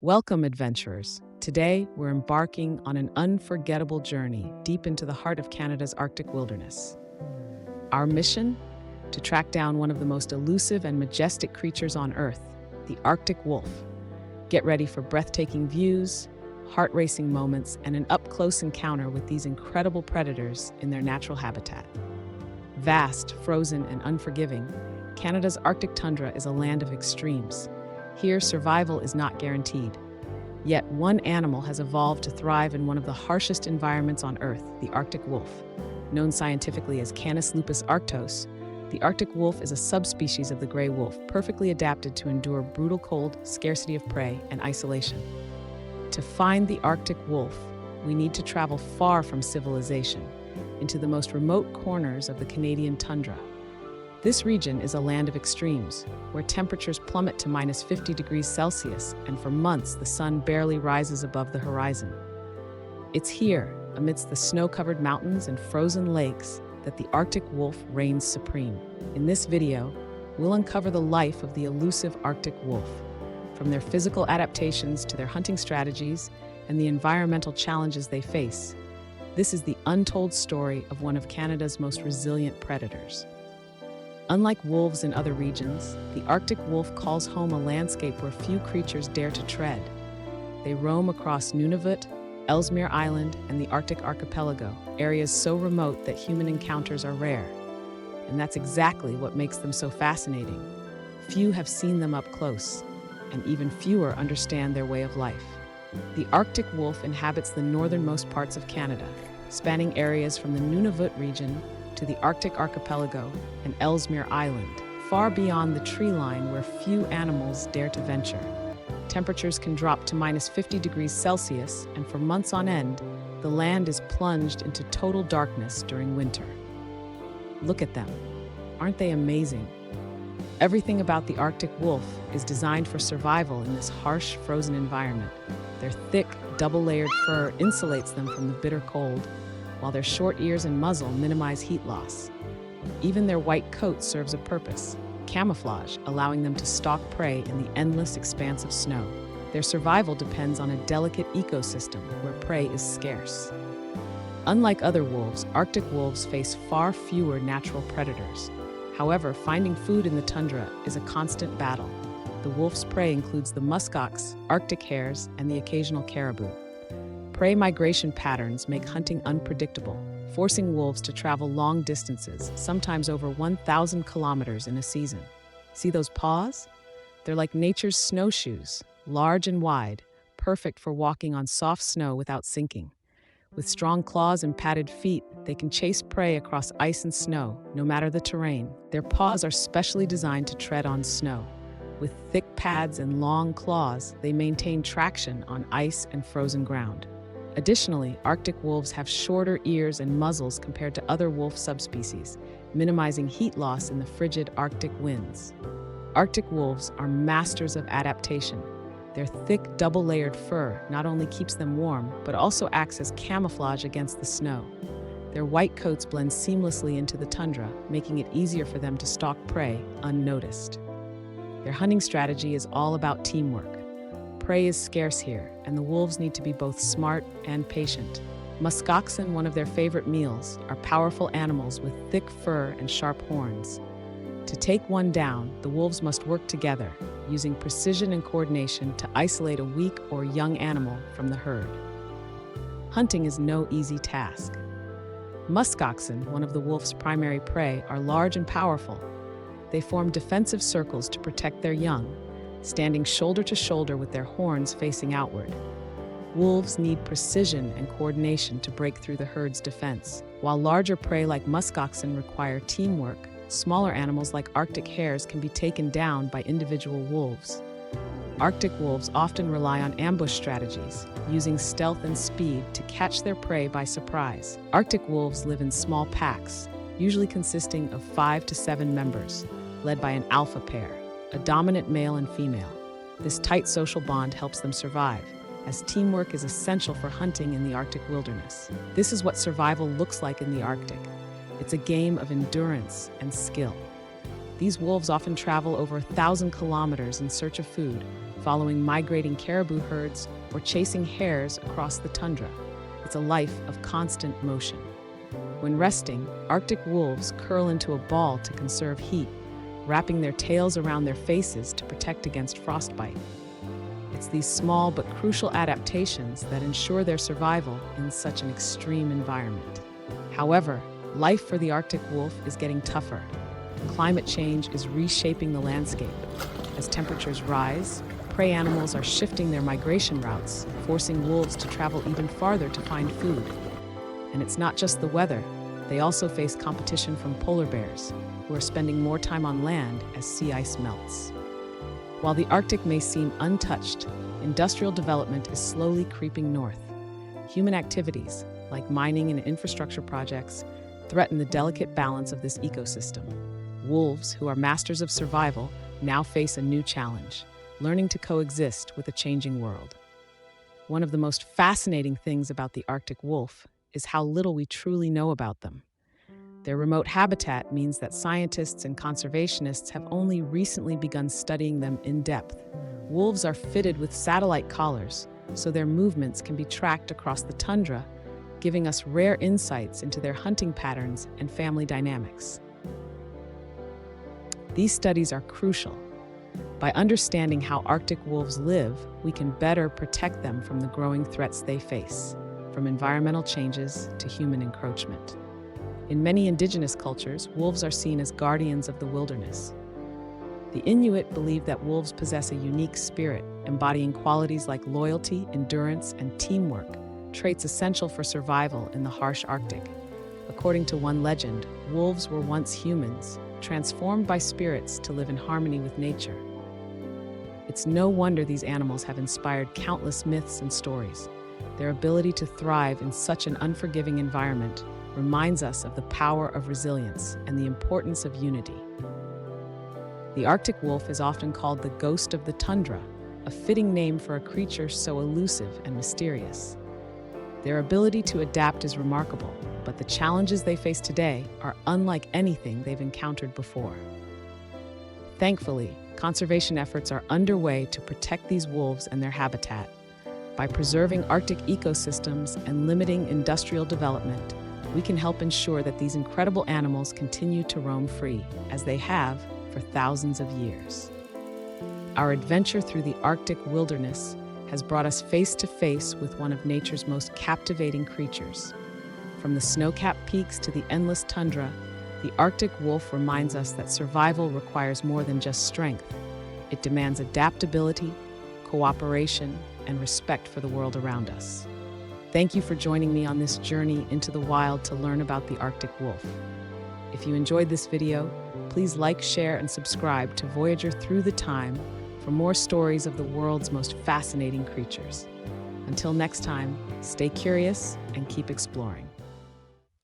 Welcome, adventurers. Today, we're embarking on an unforgettable journey deep into the heart of Canada's Arctic wilderness. Our mission? To track down one of the most elusive and majestic creatures on Earth, the Arctic wolf. Get ready for breathtaking views, heart-racing moments, and an up-close encounter with these incredible predators in their natural habitat. Vast, frozen, and unforgiving, Canada's Arctic tundra is a land of extremes. Here, survival is not guaranteed. Yet one animal has evolved to thrive in one of the harshest environments on Earth, the Arctic wolf. Known scientifically as Canis lupus arctos, the Arctic wolf is a subspecies of the gray wolf, perfectly adapted to endure brutal cold, scarcity of prey, and isolation. To find the Arctic wolf, we need to travel far from civilization, into the most remote corners of the Canadian tundra. This region is a land of extremes, where temperatures plummet to minus 50 degrees Celsius, and for months the sun barely rises above the horizon. It's here, amidst the snow-covered mountains and frozen lakes, that the Arctic wolf reigns supreme. In this video, we'll uncover the life of the elusive Arctic wolf, from their physical adaptations to their hunting strategies and the environmental challenges they face. This is the untold story of one of Canada's most resilient predators. Unlike wolves in other regions, the Arctic wolf calls home a landscape where few creatures dare to tread. They roam across Nunavut, Ellesmere Island, and the Arctic archipelago, areas so remote that human encounters are rare. And that's exactly what makes them so fascinating. Few have seen them up close, and even fewer understand their way of life. The Arctic wolf inhabits the northernmost parts of Canada, spanning areas from the Nunavut region to the Arctic archipelago and Ellesmere Island, far beyond the tree line where few animals dare to venture. Temperatures can drop to minus 50 degrees Celsius, and for months on end, the land is plunged into total darkness during winter. Look at them. Aren't they amazing? Everything about the Arctic wolf is designed for survival in this harsh, frozen environment. Their thick, double-layered fur insulates them from the bitter cold, while their short ears and muzzle minimize heat loss. Even their white coat serves a purpose: camouflage, allowing them to stalk prey in the endless expanse of snow. Their survival depends on a delicate ecosystem where prey is scarce. Unlike other wolves, Arctic wolves face far fewer natural predators. However, finding food in the tundra is a constant battle. The wolf's prey includes the muskox, Arctic hares, and the occasional caribou. Prey migration patterns make hunting unpredictable, forcing wolves to travel long distances, sometimes over 1,000 kilometers in a season. See those paws? They're like nature's snowshoes, large and wide, perfect for walking on soft snow without sinking. With strong claws and padded feet, they can chase prey across ice and snow, no matter the terrain. Their paws are specially designed to tread on snow. With thick pads and long claws, they maintain traction on ice and frozen ground. Additionally, Arctic wolves have shorter ears and muzzles compared to other wolf subspecies, minimizing heat loss in the frigid Arctic winds. Arctic wolves are masters of adaptation. Their thick, double-layered fur not only keeps them warm, but also acts as camouflage against the snow. Their white coats blend seamlessly into the tundra, making it easier for them to stalk prey unnoticed. Their hunting strategy is all about teamwork. Prey is scarce here, and the wolves need to be both smart and patient. Muskoxen, one of their favorite meals, are powerful animals with thick fur and sharp horns. To take one down, the wolves must work together, using precision and coordination to isolate a weak or young animal from the herd. Hunting is no easy task. Muskoxen, one of the wolf's primary prey, are large and powerful. They form defensive circles to protect their young, standing shoulder to shoulder with their horns facing outward. Wolves need precision and coordination to break through the herd's defense. While larger prey like muskoxen require teamwork, smaller animals like Arctic hares can be taken down by individual wolves. Arctic wolves often rely on ambush strategies, using stealth and speed to catch their prey by surprise. Arctic wolves live in small packs, usually consisting of 5 to 7 members, led by an alpha pair, a dominant male and female. This tight social bond helps them survive, as teamwork is essential for hunting in the Arctic wilderness. This is what survival looks like in the Arctic. It's a game of endurance and skill. These wolves often travel over 1,000 kilometers in search of food, following migrating caribou herds or chasing hares across the tundra. It's a life of constant motion. When resting, Arctic wolves curl into a ball to conserve heat, wrapping their tails around their faces to protect against frostbite. It's these small but crucial adaptations that ensure their survival in such an extreme environment. However, life for the Arctic wolf is getting tougher. Climate change is reshaping the landscape. As temperatures rise, prey animals are shifting their migration routes, forcing wolves to travel even farther to find food. And it's not just the weather. They also face competition from polar bears, who are spending more time on land as sea ice melts. While the Arctic may seem untouched, industrial development is slowly creeping north. Human activities, like mining and infrastructure projects, threaten the delicate balance of this ecosystem. Wolves, who are masters of survival, now face a new challenge, learning to coexist with a changing world. One of the most fascinating things about the Arctic wolf is how little we truly know about them. Their remote habitat means that scientists and conservationists have only recently begun studying them in depth. Wolves are fitted with satellite collars, so their movements can be tracked across the tundra, giving us rare insights into their hunting patterns and family dynamics. These studies are crucial. By understanding how Arctic wolves live, we can better protect them from the growing threats they face, from environmental changes to human encroachment. In many indigenous cultures, wolves are seen as guardians of the wilderness. The Inuit believe that wolves possess a unique spirit, embodying qualities like loyalty, endurance, and teamwork, traits essential for survival in the harsh Arctic. According to one legend, wolves were once humans, transformed by spirits to live in harmony with nature. It's no wonder these animals have inspired countless myths and stories. Their ability to thrive in such an unforgiving environment reminds us of the power of resilience and the importance of unity. The Arctic wolf is often called the ghost of the tundra, a fitting name for a creature so elusive and mysterious. Their ability to adapt is remarkable, but the challenges they face today are unlike anything they've encountered before. Thankfully, conservation efforts are underway to protect these wolves and their habitat. By preserving Arctic ecosystems and limiting industrial development, we can help ensure that these incredible animals continue to roam free, as they have for thousands of years. Our adventure through the Arctic wilderness has brought us face to face with one of nature's most captivating creatures. From the snow-capped peaks to the endless tundra, the Arctic wolf reminds us that survival requires more than just strength. It demands adaptability, cooperation, and respect for the world around us. Thank you for joining me on this journey into the wild to learn about the Arctic wolf. If you enjoyed this video, please like, share, and subscribe to Voyager Through the Time for more stories of the world's most fascinating creatures. Until next time, stay curious and keep exploring.